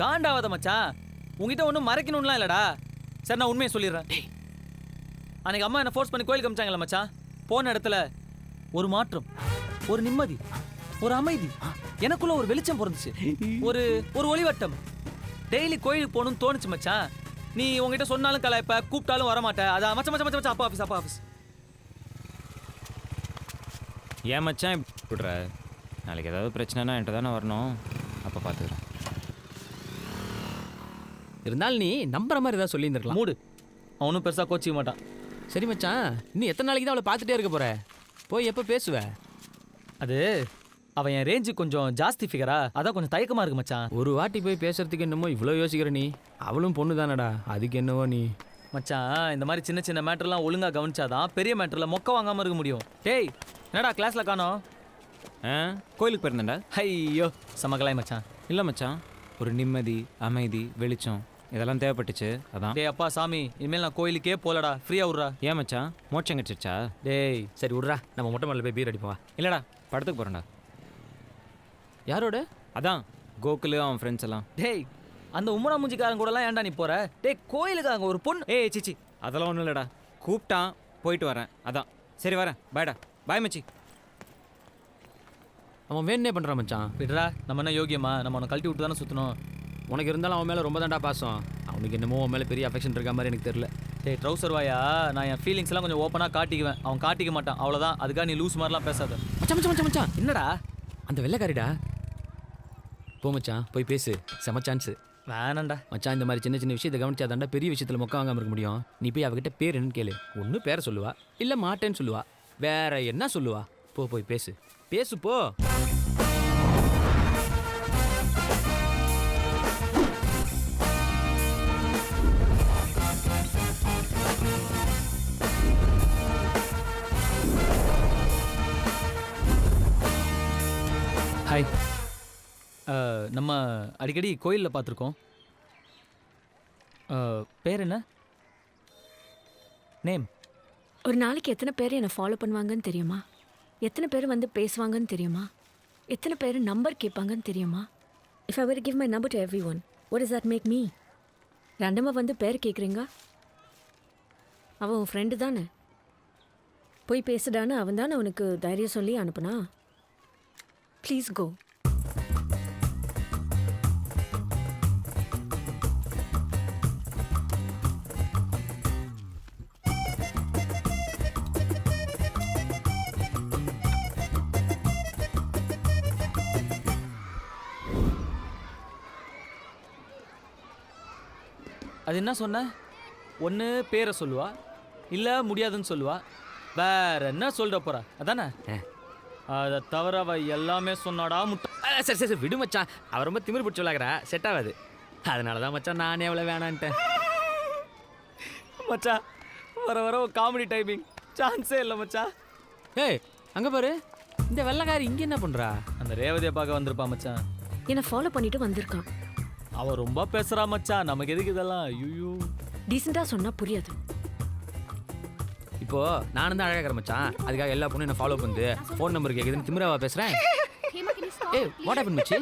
காண்டாவாத மச்சான். உங்ககிட்ட ஒன்றும் மறைக்கணும்லாம் இல்லடா. சரி நான் உண்மையை சொல்லிடுறேன். அன்னைக்கு அம்மா என்ன ஃபோர்ஸ் பண்ணி கோயிலுக்கு அமிச்சாங்கல்ல மச்சான். போன இடத்துல ஒரு மாற்றம், ஒரு நிம்மதி, ஒரு அமைதி, எனக்குள்ள ஒரு வெளிச்சம் பிறந்துச்சு. ஒரு ஒரு ஒளிவட்டம். டெய்லி கோயிலுக்கு போகணும்னு தோணுச்சு மச்சான். நீ உங்ககிட்ட சொன்னாலும் கலாய்ப்ப, கூப்பிட்டாலும் வரமாட்டேன். அதான் மச்சா மச்சா மச்சா அப்பா ஆஃபீஸ், அப்பா ஆஃபீஸ். ஏன் மச்சான் விடுற? நாளைக்கு ஏதாவது பிரச்சனைனா என்கிட்ட தானே வரணும். அப்போ பார்த்துக்கிறேன். இருந்தாலும் நீ நம்புற மாதிரி ஏதாவது சொல்லியிருந்துருக்கலாம். மூடு. அவனும் பெருசாக கோச்சிக்க மாட்டான். சரி மச்சான், இன்னும் எத்தனை நாளைக்கு தான் அவளை பார்த்துட்டே இருக்க போற? போய் எப்போ பேசுவ? அது அவன் என் ரேஞ்சு கொஞ்சம் ஜாஸ்தி ஃபிகரா, அதான் கொஞ்சம் தயக்கமாக இருக்கு மச்சான். ஒரு வாட்டி போய் பேசுறதுக்கு என்னமோ இவ்வளோ யோசிக்கிற நீ. அவளும் பொண்ணு தானடா, அதுக்கு என்னவோ நீ. மச்சான் இந்த மாதிரி சின்ன சின்ன மேட்டர்லாம் ஒழுங்காக கவனிச்சாதான் பெரிய மேட்டரில் மொக்க வாங்காமல் இருக்க முடியும். டேய் என்னடா கிளாஸில் காணோம்? கோயிலுக்கு போயிருந்தேன்டா. ஐயோ சமகலாய் மச்சான். இல்லை மச்சான், ஒரு நிம்மதி, அமைதி, வெளிச்சம் இதெல்லாம் தேவைப்பட்டுச்சு, அதான். டேய் அப்பா சாமி, இனிமேல் நான் கோயிலுக்கே போலடா, ஃப்ரீயாக விட்றா. ஏன் மச்சான், மோட்சம் கிடச்சிருச்சா? டேய் சரி விட்றா, நம்ம மொட்டை மாடல போய் பீர் அடிப்போம். இல்லைடா, படத்துக்கு போகிறேன்டா. யாரோட? அதான் கோகுலு அவன் ஃப்ரெண்ட்ஸ் எல்லாம். டேய் அந்த உம்மனா மூஞ்சிக்காரன் கூடலாம் ஏன்டா நீ போற? டேய் கோயிலுக்கு அங்கே ஒரு பொண்ணு. ஏய் சிச்சி, அதெல்லாம் ஒன்றும் இல்லைடா. கூப்பிட்டான், போயிட்டு வரேன், அதான். சரி வரேன், பாய்டா. பாய் மச்சி. அவன் வேணே பண்ணுறான் மச்சான். விடுறா, நம்ம என்ன யோகியமா? நம்ம அவனை கழட்டி விட்டு தானே சுற்றணும். உனக்கு இருந்தாலும் அவன் மேலே ரொம்ப தாண்டா பாசம். அவனுக்கு என்னமோ அவன் மேலே பெரிய அஃபெக்ஷன் இருக்க மாதிரி எனக்கு தெரியல. டேய் ட்ரௌசர் வாயா, நான் என் ஃபீலிங்ஸ் எல்லாம் கொஞ்சம் ஓப்பனாக காட்டிக்குவேன். அவன் காட்டிக்க மாட்டான், அவ்வளோதான். அதுக்காக நீ லூஸ் மாதிரிலாம் பேசாத. மச்சான் மச்சான் மச்சான் மச்சான், என்னடா? அந்த வெள்ளைக்காரிடா. போ மச்சான், போய் பேசு. செம சான்ஸு. வேணாண்டா மச்சான், இந்த மாதிரி சின்ன சின்ன விஷயத்தை கவனிச்சாதாண்டா பெரிய விஷயத்தில் மொக்க வாங்காமல் இருக்க முடியும். நீ போய் அவகிட்ட பேர் என்னன்னு கேளு. ஒன்று பேரை சொல்லுவா, இல்லை மாட்டேன்னு சொல்லுவா, வேற என்ன சொல்லுவா. போ போய் பேசு, பேசு போ. ஹாய். நம்ம அடிக்கடி கோயிலில் பார்த்துருக்கோம். பேர் என்ன? நேம்? ஒரு நாளைக்கு எத்தனை பேர் என்னை ஃபாலோ பண்ணுவாங்கன்னு தெரியுமா? எத்தனை பேர் வந்து பேசுவாங்கன்னு தெரியுமா? எத்தனை பேர் நம்பர் கேட்பாங்கன்னு தெரியுமா? If I were give my number to every one, what is that make me? ரெண்டமாக வந்து பேர் கேட்குறீங்க? அவன் உன் ஃப்ரெண்டு தானே? போய் பேசுடான்னு அவன் தானே உனக்கு தைரியம் சொல்லி அனுப்புனா? Please go. அது என்ன சொன்ன? ஒன்று பேரை சொல்லுவா, இல்லை முடியாதுன்னு சொல்லுவா, வேற என்ன சொல்ற போறா? அதானே? அதை தவிர அவ எல்லாமே சொன்னாடா முட்டை. சரி சரி விடு மச்சான், அவன் ரொம்ப திமிரு பிடிச்சி விளாக்குறா, செட் ஆகாது. அதனால தான் மச்சான் நானே எவ்வளோ வேணான்ட்டேன். மச்சா வர வர காமெடி டைமிங் சான்ஸே இல்லை மச்சா. ஏய் அங்கே பாரு, இந்த வெள்ளைக்காரி இங்கே என்ன பண்ணுறா? அந்த ரேவதியை பார்க்க வந்திருப்பா மச்சான். என்னை ஃபாலோ பண்ணிட்டு வந்திருக்கான். அவ ரொம்ப பேசுறா மச்சான், நமக்கு எதுக்கு இதெல்லாம்? ஐயோ டீசெண்டாக சொன்னால் புரியாது. இப்போ நானும் தான் அழகாக மச்சான், அதுக்காக எல்லா பொண்ணும் என்ன ஃபாலோ பண்ணுது, ஃபோன் நம்பர் கேட்குதுன்னு திமிராவா பேசுகிறேன். ஏய் வாட் ஹேப்பன் மச்சி?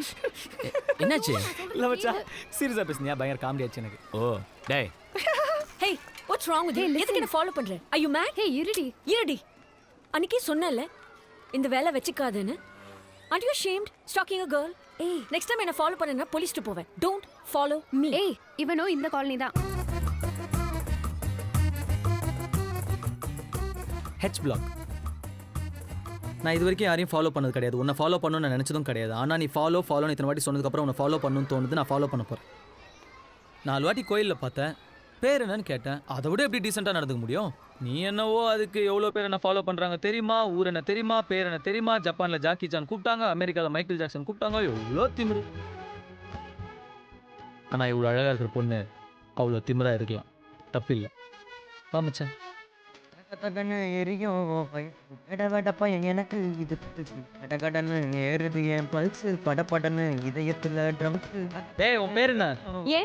என்னாச்சு? இல்லை மச்சா சீரியஸாக பேசுனியா? பயங்கர காமெடி ஆச்சு எனக்கு. ஓ டேய். Hey, what's wrong with you? எதுக்கு என்ன ஃபாலோ பண்ற? Are you mad? Hey, இருடி. அன்னைக்கே சொன்னல இந்த வேலை வெச்சுக்காதேன்னு. Aren't you ashamed stalking a girl? Hey, next time என்ன ஃபாலோ பண்ணனா போலீஸ்க்கு போவேன். Don't follow me. ஏய் இவனோ இந்த காலனி தான். H block. நான் இது வரைக்கும் யாரையும் ஃபாலோ பண்ணது கிடையாது. உன்னை ஃபாலோ பண்ணணும்னு நான் நினச்சதும் கிடையாது. ஆனால் நீ ஃபாலோன்னு இத்தனை வாட்டி சொன்னதுக்கப்புறம் உன்னை ஃபாலோ பண்ணணும்னு தோணுது. நான் ஃபாலோ பண்ண போகிறேன். 4 வாட்டி கோயிலில் பார்த்தேன், பேர் என்னன்னு கேட்டேன். அதை விட எப்படி டீசெண்டாக நடந்துக்க முடியும்? நீ என்னவோ அதுக்கு எவ்வளோ பேர் என்ன ஃபாலோ பண்ணுறாங்க தெரியுமா, ஊர் என்ன தெரியுமா, பேர் என்ன தெரியுமா, ஜப்பானில் ஜாக்கி சான் கூப்பிட்டாங்க, அமெரிக்காவில் மைக்கேல் ஜாக்சன் கூப்பிட்டாங்க, எவ்வளோ திமிரு. ஆனால் இவ்வளோ அழகாக இருக்கிற பொண்ணு அவ்வளோ திமிராக இருக்கலாம், தப்பில்லை. மச்சான் கடகடன்னு எரியும் கடவடப்பா எனக்கு இது கடகடன்னு ஏறுது என் பல்ஸு படப்படன்னு இதயத்துல ட்ரம்ஸ். டேய் உன் பேர் என்ன? ஏ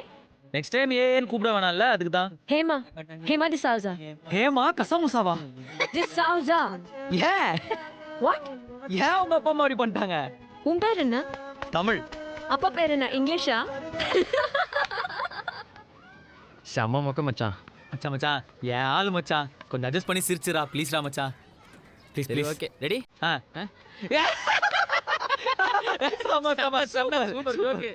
நெக்ஸ்ட் டைம் ஏன்னு கூப்பிட வேணாம்ல, அதுக்கு தான். ஹேமா டிசௌசா. ஹேமா கசமுசாவா? டிசௌசா. ஏன்? வாட்? ஏன் உங்க அப்பா அம்மா அப்படி பண்ணிட்டாங்க? உன் பேர் என்ன? தமிழ். அப்பா பேர் என்ன இங்கிலீஷா? செம்ம மொக்க மச்சான். மச்சான் மச்சான் ஏன் ஆளு மச்சான், கொஞ்சம் அட்ஜஸ்ட் பண்ணி சிரிச்சுடா ப்ளீஸ்டா மச்சான். ப்ளீஸ் சரி ப்ளீஸ். Okay ready? ஆ ஓகே.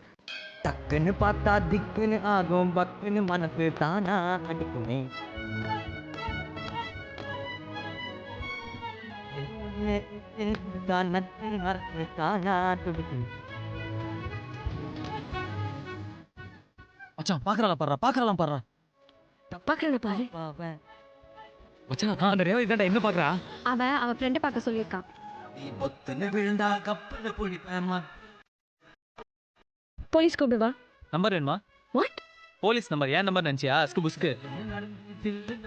டக்குன்னு பார்த்தா திக்குன்னு ஆகும், பக்குன்னு மனசு தானா அடிக்குமே. தானா துடிக்கும். மச்சான் பாக்குறான் பாடுறா, பாக்குறான் பாடுறா. பார்க்கறத பாரு. பாவன். மச்சான் அந்த ரேவதி தான்டா என்ன பாக்குறா? அவன் ஃப்ரெண்டை பார்க்க சொல்லியிருக்கான். நீ பொத்துன்னு விழுந்தா கப்பல புடிப்பேமா. போலீஸ் கூப்பிடு வா. நம்பர் வேணுமா? வாட்? போலீஸ் நம்பர் ஏன் நம்பர் நினைச்சியா? ஸ்கு புஸ்கு.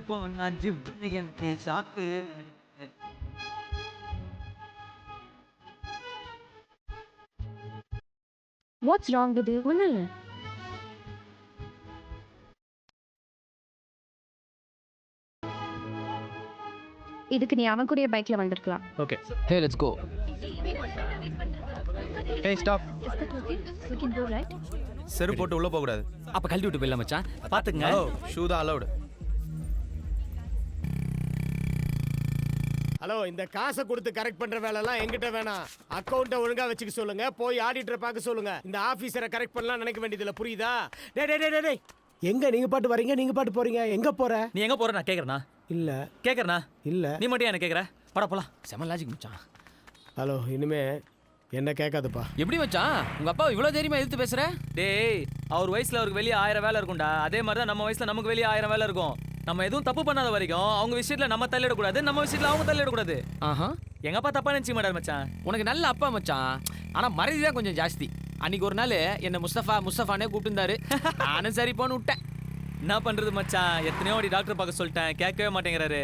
போனா ஜிப்னு எனக்கு சாக்கு. What's wrong with you? ஒன்றும் இல்லை. இதுக்கு நீ அவன் கூடயே பைக்ல வந்திருக்கலாம். ஓகே. Hey let's go. ஏய் stop. We can go, right? செருப்பு போட்டு உள்ள போக கூடாது. அப்ப கழட்டி விட்டு போயிடலாம் மச்சான். பாத்துங்க. ஹலோ, ஷூ தான் அலௌட். ஹலோ, இந்த காசை கொடுத்து கரெக்ட் பண்ற வேலைலாம் எங்கிட்ட வேணாம். அக்கௌண்ட்டை ஒழுங்கா வச்சுக்க சொல்லுங்க, போய் ஆடிட்டரை பார்க்க சொல்லுங்க. இந்த ஆபீசரை கரெக்ட் பண்ணலாம் நினைக்க வேண்டியதில்ல, புரியுதா? டேய் டேய் டேய் டேய், எங்க நீங்க பாட்டு வரீங்க, நீங்க பாட்டு போறீங்க, எங்க போற? நீ எங்க போற? நான் கேக்குறேனா? இல்ல கேக்குறனா? இல்ல. நீ மட்டும் என்ன கேக்குற? பட போலாம். செம்ம லாஜிக் மச்சான். ஹலோ, இனிமே என்ன கேட்காதுப்பா. எப்படி மச்சான் உங்க அப்பா இவ்வளவு தைரியமா எதிர்த்து பேசுற? டேய் அவர் வயசுல அவருக்கு வெளியே 1000 வேலை இருக்கும்டா. அதே மாதிரி தான் நம்ம வயசுல நமக்கு வெளியே 1000 வேலை இருக்கும். நம்ம எதுவும் தப்பு பண்ணாத வரைக்கும் அவங்க விஷயத்துல நம்ம தள்ளிடக்கூடாது, நம்ம விஷயத்துல அவங்க தள்ளிடக்கூடாது. ஆஹா. எங்க அப்பா தப்பா நினைச்சு மாட்டாரு மச்சான். உனக்கு நல்ல அப்பா மச்சான். ஆனா மறதி தான் கொஞ்சம் ஜாஸ்தி. அன்னைக்கு ஒரு நாள் என்ன முஸ்தஃபானே கூப்பிட்டுருந்தாரு. நானும் சரி போன்னு விட்டேன். என்ன பண்றது மச்சான், எத்தனையோ வாட்டி டாக்டர் பார்க்க சொல்லிட்டேன், கேட்கவே மாட்டேங்கிறாரு.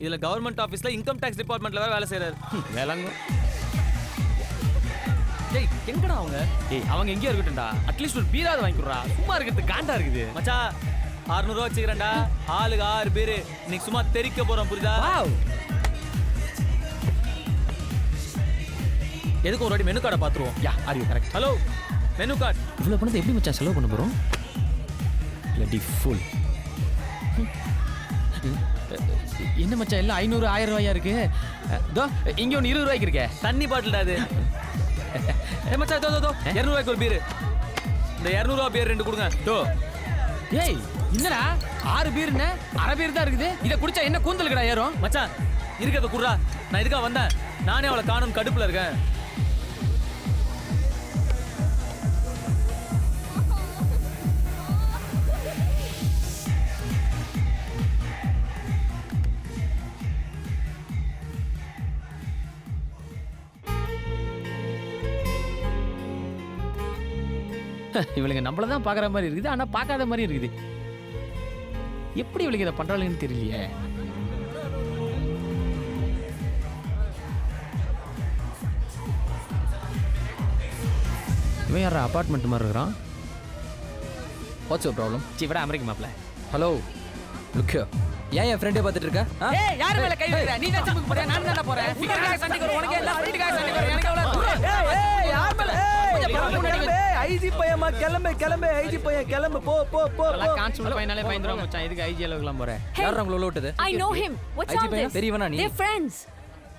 இதுல கவர்மெண்ட் ஆபீஸ்ல இன்கம் டாக்ஸ் டிபார்ட்மெண்ட்ல வேற வேலை செய்யறாரு. வேளாங்க. டேய் எங்கடா அவங்க? ஏய் அவங்க எங்கேயோ இருக்கட்டும்டா. அட்லீஸ்ட் ஒரு பீராவது வாங்கிக்குறா. சும்மா இருக்கிறது காண்டா இருக்குது. மச்சான் 600 ரூபா வச்சுக்கிறேன்டா. ஆளுக்கு 6 பேரு. இன்னைக்கு சும்மா தெறிக்க போறோம், புரியுதா? வாவ். எதுக்கு ஒரு வாட்டி மெனு கார்டை பாத்துருவோம். Yeah are you correct? Hello, menu card. இவ்வளவு பணத்தை எப்படி மச்சான் செலவு பண்ண போறோம்? bloody fool. என்ன மச்சான் எல்லாம் 500 1000 ரூபாயா இருக்கு? தோ இங்க ஒன்று 20 ரூபாய்க்கு இருக்கே. தண்ணி பாட்டில்டா அது. ஏ மச்சான், தோ 200 ரூபாய்க்கு ஒரு பீர். இந்த 200 ரூபாய் பீர் 2 கொடுங்க. தோ. ஏய் என்னடா 6 பீர்னு அரை பீர் தான் இருக்குது. இதை குடிச்சா என்ன கூந்தலுக்குடா ஏறும்? மச்சான் இருக்கிறத குடுறா. நான் இதுக்காக வந்தேன். நானே அவளை காணும் கடுப்புல இருக்கேன். இவளுங்க நம்மள தான் பார்க்குற மாதிரி இருக்குது, ஆனால் பார்க்காத மாதிரி இருக்குது. எப்படி இவளுக்கு இதை பண்ணுறாளுன்னு தெரியலையே. இவன் யாரா அப்பார்ட்மெண்ட் மாதிரி இருக்கிறான்? What's your problem? சிவடா அமெரிக்க மாப்பிள்ள. Hello look here. ஏன் என் ஃப்ரெண்டே பார்த்துட்டு இருக்க? ஏய் யார் மேல கை வைக்கிற? நீ தான் ஜிம்முக்கு போறியா? நான் தான போறேன். ஃபிகர்காக சண்டைக்கு வர உனக்கு இல்ல, ஃப்ரெண்டுக்காக சண்டைக்கு வர எனக்கு எவ்வளவு? ஏய் யார் மேல? ஐஜி பையமா கிளம்பு ஐஜி பையன் கிளம்பு. போ போ போ. எல்லாம் கான்ஸ்டபிள் பையனாலே பயந்துரும் மச்சான். இதுக்கு ஐஜி அளவுக்குலாம் போறேன். யார் உங்களை உள்ள விட்டது? I know him. What's IG all பையனா? this? தெரியவனா நீ? They're friends.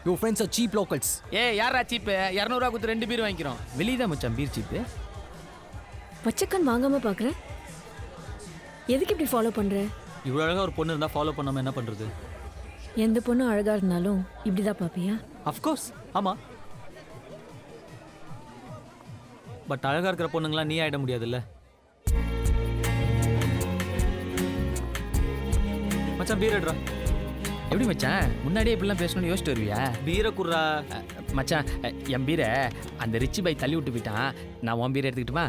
Your friends are cheap locals. ஏய் யாரா சீப்? 200 ரூபாய் கொடுத்து 2 பீர் வாங்கிக்கிறோம். வெளிய தான் மச்சான் பீர் சீப். பச்சைக்கண் வாங்காம பார்க்குற. எதுக்கு இப்படி ஃபாலோ பண்ற? இவ்வளவு அழகா ஒரு பொண்ணு இருந்தா ஃபாலோ பண்ணாம என்ன பண்றது? எந்த பொண்ணும் அழகா இருந்தாலும் இப்படிதான் பாப்பியா? ஆஃப் கோர்ஸ் ஆமா. பட் அழகா இருக்கிற பொண்ணுங்களாம் நீ ஆயிட முடியாதுல்ல. மச்சான் பீர் எடுறா. எப்படி மச்சான் முன்னாடியே இப்படிலாம் பேசணும்னு யோசிச்சுட்டு வருவியா? பீரை குடுறா. மச்சான் என் பீரை அந்த ரிச்சி பை தள்ளி விட்டு போயிட்டான். நான் உன் பீரை எடுத்துக்கிட்டுமா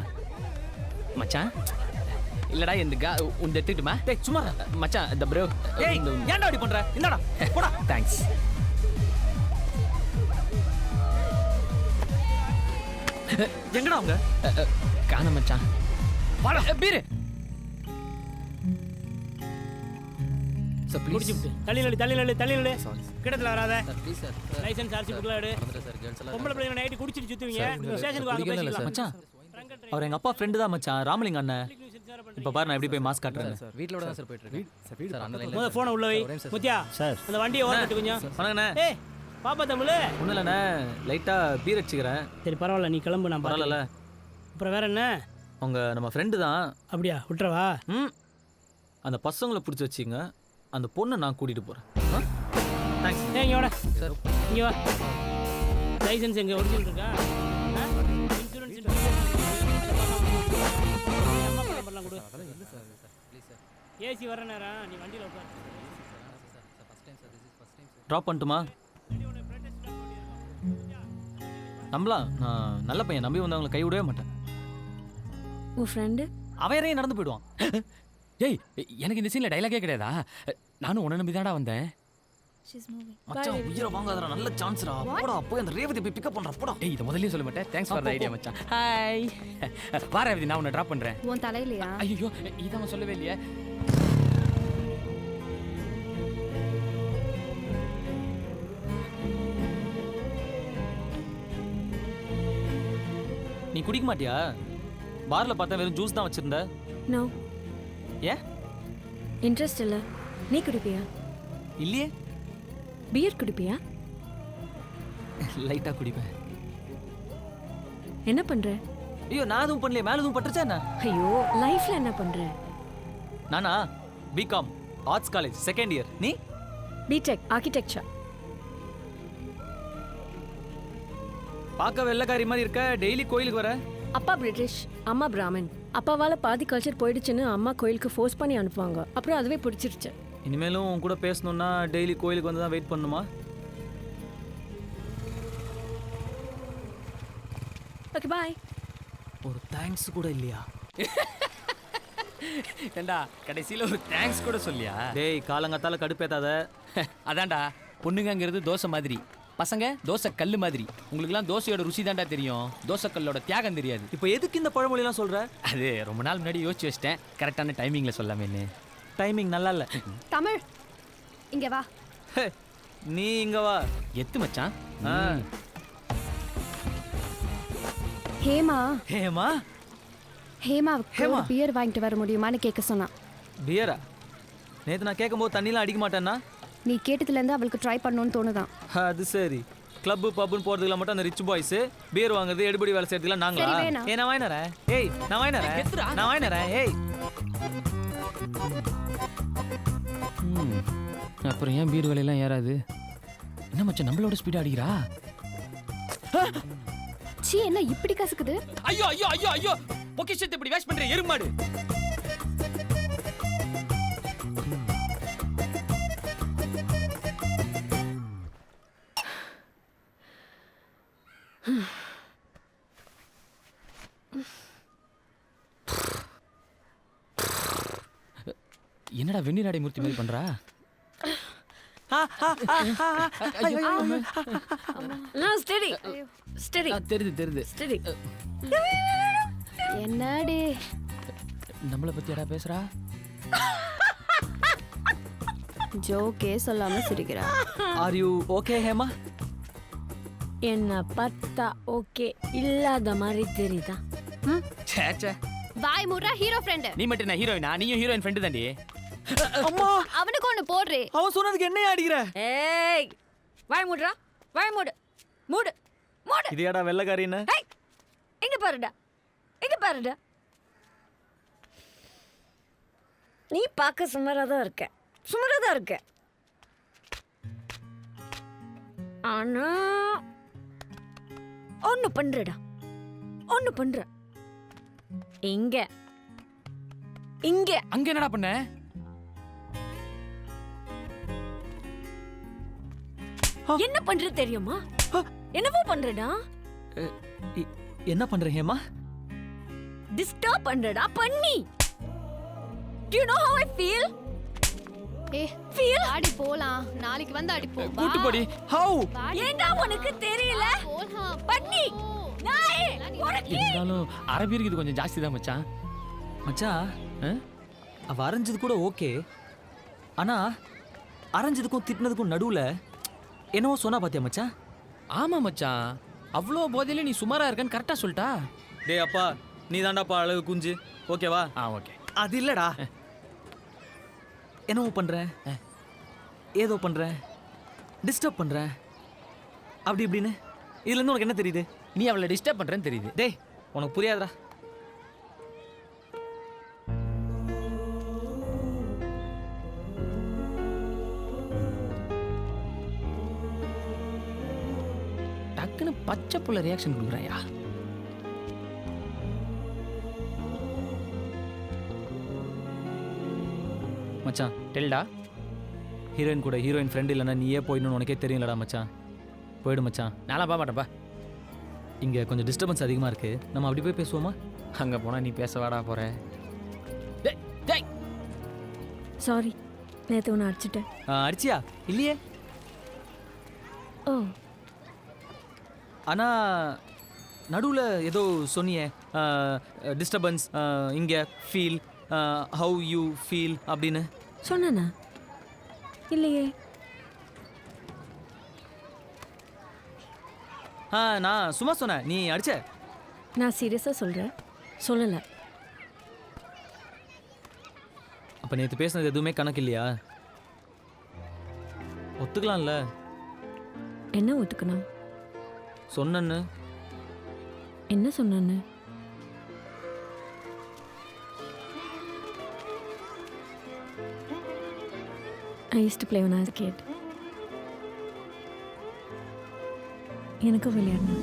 மச்சான்? இல்லடா இந்த உன் எடுத்துக்கிட்டுமா? டேய் சும்மா மச்சான் இந்த ப்ரோ. ஏய் ஏன்டா அப்படி பண்ற? இந்தாடா போடா. தேங்க்ஸ். எங்கடா அவங்க? காண மச்சான். வாடா பீரு. Sir please. தள்ளி நில்லு கிடத்துல வராத. Please sir. லைசென்ஸ் ஆர்சி புக்ல எடு. மறந்துட்டேன் sir. கேர்ள்ஸ் எல்லாம் பொம்பளை பிள்ளைங்க நைட்டு குடிச்சிட்டு சுத்துவீங்க. ஸ்டேஷனுக்கு வாங்க குடிக்கல பேசிக்கலாம். sir. மச்சான் அவர் எங்கள் அப்பா ஃப்ரெண்டு தான் மச்சான், ராமலிங்க அண்ணன். இப்போ பாரு நான் எப்படி போய் மாஸ்க் காட்டுறேன். சார் வீட்டில் தான் சார் போயிட்டு இருக்கு சார். அந்த லைன்ல போனை உள்ள வை முத்தியா சார் அந்த வண்டியை ஓரட்டு கொஞ்சம். வணக்கண்ணே. ஏய் பாப்பா தமிழ். ஒன்றும் இல்லைண்ணே, லைட்டாக பீர் அடிச்சுக்கிறேன். சரி பரவாயில்ல, நீ கிளம்பு, நான் பரவாயில்ல. அப்புறம் வேற என்ன? அவங்க நம்ம ஃப்ரெண்டு தான். அப்படியா, விட்டுறவா? ம், அந்த பசங்களை பிடிச்சி வச்சிங்க, அந்த பொண்ணை நான் கூட்டிகிட்டு போகிறேன். தேங்க்ஸ். இங்கே வாடா சார், இங்கே வா. லைசன்ஸ் எங்கே ஒரிஜினல் இருக்கா? இன்சூரன்ஸ் பண்ணலாம் கொடு. ஏசி வர நேரம் நீ வண்டியில் உட்கார். ட்ராப் பண்ணட்டுமா? நம்பலாம், நான் நல்ல பையன், நம்பி வந்தவங்களை கை விடவே மாட்டேன். உன் ஃப்ரெண்டு அவன் இறங்கி நடந்து போயிடுவான். ஏய் எனக்கு இந்த சீனில் டைலாகே கிடையாதா? நானும் உன்னை நம்பி தான்டா வந்தேன். மச்சான் உயிரை வாங்காதடா, நல்ல சான்ஸ்டா. போடா போய் அந்த ரேவதி போய் பிக்கப் பண்றா, போடா. ஏய் இதை முதல்லயே சொல்ல மாட்டேன். தேங்க்ஸ் ஃபார் த ஐடியா மச்சான். ஹாய் வா ரேவதி, நான் உன்னை ட்ராப் பண்ணுறேன். உன் தலையிலையா? ஐயோ இதை அவன் சொல்லவே இல்லையே. நீ குடிக்க மாட்டியா? பார்ல பார்த்தா வெறும் ஜூஸ் தான் வச்சிருந்த. நோ, ஏன்? இன்ட்ரெஸ்ட் இல்லை. நீ குடிப்பியா? இல்லையே. பியர் குடிப்பியா? லைட்டா குடிப்பேன். என்ன பண்ற? ஐயோ நான் எதுவும் பண்ணலையே, மேல எதுவும் பட்டுருச்சா என்ன? ஐயோ லைஃப்ல என்ன பண்ற? நானா BCom arts college second year. நீ? BTech architecture. பார்க்க வெள்ளைக்காரி மாதிரி இருக்க, டெய்லி கோயிலுக்கு வர. அப்பா பிரிட்டிஷ், அம்மா பிராமின். அப்பாவால் பாதி கல்ச்சர் போயிடுச்சுன்னு அம்மா கோயிலுக்கு ஃபோர்ஸ் பண்ணி அனுப்புவாங்க. அப்புறம் அதுவே பிடிச்சிருச்சு. இனிமேலும் உன் கூட பேசணும்னா டெய்லி கோயிலுக்கு வந்து தான் வெயிட் பண்ணுமா? Okay bye. ஒரு தேங்க்ஸ் கூட இல்லையா? ஏண்டா கடைசியில் ஒரு தேங்க்ஸ் கூட சொல்லியா? டேய் காலங்காத்தால கடுப்பேத்தாத. அதான்டா, பொண்ணுங்கங்கிறது தோசை மாதிரி, பசங்க தோசை கல் மாதிரி. உங்களுக்குலாம் தோசையோட ருசி தான்டா தெரியும், தோசை கல்லோட தியாகம் தெரியாது. இப்போ எதுக்கு இந்த பழமொழிலாம் சொல்ற? அது ரொம்ப நாள் முன்னாடி யோசிச்சு வச்சிட்டேன், கரெக்டான டைமிங்கில் சொல்லாமேன்னு. டைமிங் நல்லா இல்லை. தமிழ் இங்கே வா. நீ இங்க வா. எத்து மச்சான். ஹேமா ஹேமா? ஹேமாவுக்கு ஒரு பியர் வாங்கிட்டு வர முடியுமான்னு கேட்க சொன்னான். பியரா? நேற்று நான் கேட்கும்போது தண்ணிலாம் அடிக்க மாட்டேன்னா? நீ கேட்டதுலேருந்து அவளுக்கு ட்ரை பண்ணணும்னு தோணுதான். அது சரி. கிளப்பு பப்புன்னு போகிறதுல மட்டும் அந்த ரிச் பாய்ஸ் பியர் வாங்குறது, எடுபடி வேலை செய்யறதுலாம் நாங்களா? சரி, வேணாம். நான் வாங்கினறேன். ஏய் நான் வாங்கினறேன், நான் வாங்கினறேன். ஏய் அப்புறம் ஏன் பீர் விலையெல்லாம் ஏறாது? என்ன மச்சான் நம்மளோட ஸ்பீடாக அடிக்கிறா? சீ, என்ன இப்படி கசக்குது? ஐயோ ஐயோ ஐயோ ஐயோ, பொக்கிஷத்தை இப்படி வேஸ்ட் பண்ற எருமாடு. என்னடா வெந்நீராடை மூர்த்தி மாதிரி பண்றா? ஸ்டெடி ஸ்டெடி தெரியுது தெரியுது. ஸ்டெடி. என்னடி நம்மளை பத்தி எடா பேசுறா? ஜோக்கே சொல்லாம சிரிக்கிறா. Are you okay Hema? என்ன பார்த்தா ஓகே இல்லாத மாதிரி தெரியுதா? சே சே, வாய் முறா ஹீரோ ஃப்ரெண்ட். நீ மட்டும் என்ன ஹீரோயினா? நீயும் ஹீரோயின் ஃப்ரெண்டு தாண்டி. அம்மா, அவனுக்கு ஒன்று போடுறே. அவன் சொன்னதுக்கு என்ன அடிக்கிற? ஏய் வாய் மூடுறா, வாய் மூடு மூடு மூடு. இது ஏடா வெள்ளைக்காரின்னு? ஏய் எங்க பாருடா, எங்க பாருடா. நீ பார்க்க சுமாராக தான் இருக்க, சுமாராக தான் இருக்க. ஆனா ஒன்று பண்றடா, ஒன்று பண்ற. இங்க இங்க அங்க என்னடா பண்ண? என்ன பண்ற தெரியுமா? என்னவோ பண்றடா. என்ன பண்ற ஹேமா? டிஸ்டர்ப் பண்றடா பண்ணி. Do you know how I feel? Feel? ஆடி போலாம், நாளைக்கு வந்து அடிப்போம். கூட்டு போடி. ஹவ் ஏண்டா உனக்கு தெரியல? போலாம் பண்ணி நாயே உனக்கு. இருந்தாலும் அரபியருக்கு இது கொஞ்சம் ஜாஸ்தி தான் மச்சான். மச்சான், அவ அரைஞ்சது கூட ஓகே, ஆனா அரைஞ்சதுக்கும் திட்டினதுக்கும் நடுவுல என்னவோ சொன்னா பாத்தியா மச்சான்? ஆமா மச்சான், அவ்வளோ போதையில நீ சுமாரா இருக்கன்னு கரெக்டா சொல்லிட்டா. டேய் அப்பா, நீ தாண்டாப்பா அழகு குஞ்சு ஓகேவா? ஓகே. அது இல்லடா. என்னவோ பண்ற, ஏதோ பண்ற, டிஸ்டர்ப் பண்ற, அப்படி இப்படின்னு. இதுல இருந்து உனக்கு என்ன தெரியுது? நீ அவளை டிஸ்டர்ப் பண்ணுறேன்னு தெரியுது. டேய் உனக்கு புரியாதுடா. டக்குன்னு பச்சை புள்ள ரியாக்ஷன் கொடுக்குறாயா? மச்சான், டெல்டா. ஹீரோயின் கூட ஹீரோயின் ஃப்ரெண்ட் இல்லைன்னா நீயே போயிடணும்னு உனக்கே தெரியும்லடா மச்சான். போயிடு மச்சான். நான்லாம் போக மாட்டேன்ப்பா. இங்கே கொஞ்சம் டிஸ்டர்பன்ஸ் அதிகமாக இருக்கு. நம்ம அப்படி போய் பேசுவோமா? அங்கே போனால் நீ பேச வாடா போகிற. டேய் டேய். சாரி, நேற்று ஒன்று அடிச்சிட்டேன். அடிச்சியா? இல்லையே. ஓ, ஆனால் நடுவில் ஏதோ சொன்னியே, டிஸ்டர்பன்ஸ் இங்கே ஃபீல், ஹவு யூ ஃபீல் அப்படின்னு. சொன்னேண்ணா? இல்லையே. நான் சும்மா சொன்னேன், நீ அடிச்ச. நான் சீரியஸாக சொல்கிறேன், சொல்லலை. அப்போ நேற்று பேசுனது எதுவுமே கணக்கு இல்லையா? ஒத்துக்கலாம்ல? என்ன ஒத்துக்கணும்? சொன்னேன்னு. என்ன சொன்னான்னு? I used to play when I was a kid. எனக்கும் விளையாடணும்.